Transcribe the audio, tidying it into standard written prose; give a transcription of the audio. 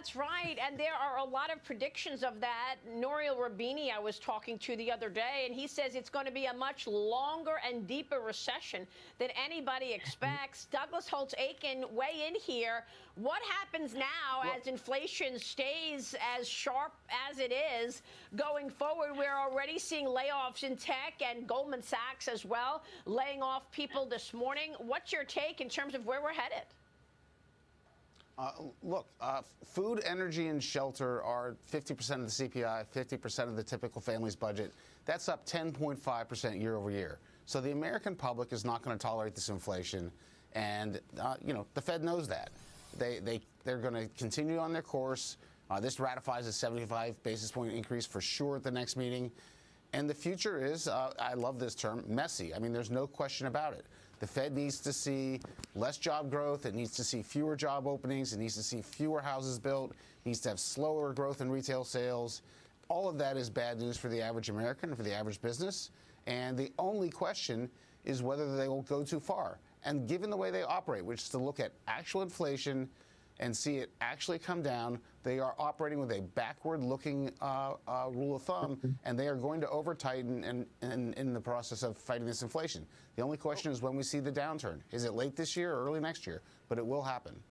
That's right. And there are a lot of predictions of that. Nouriel Roubini I was talking to the other day, and he says it's going to be a much longer and deeper recession than anybody expects. Douglas Holtz-Eakin, weigh in here. What happens now as inflation stays as sharp as it is going forward? We're already seeing layoffs in tech and Goldman Sachs as well, laying off people this morning. What's your take in terms of where we're headed? Look, food, energy, and shelter are 50% of the CPI, 50% of the typical family's budget. That's up 10.5% year over year. So the American public is not going to tolerate this inflation. And, the Fed knows that. They're going to continue on their course. This ratifies a 75 basis point increase for sure at the next meeting. And the future is, I love this term, messy. I mean, there's no question about it. The Fed needs to see less job growth. It needs to see fewer job openings. It needs to see fewer houses built. It needs to have slower growth in retail sales. All of that is bad news for the average American and for the average business. And the only question is whether they will go too far. And given the way they operate, which is to look at actual inflation and see it actually come down, they are operating with a backward-looking rule of thumb, and they are going to over-tighten in the process of fighting this inflation. The only question is when we see the downturn. Is it late this year or early next year? But it will happen.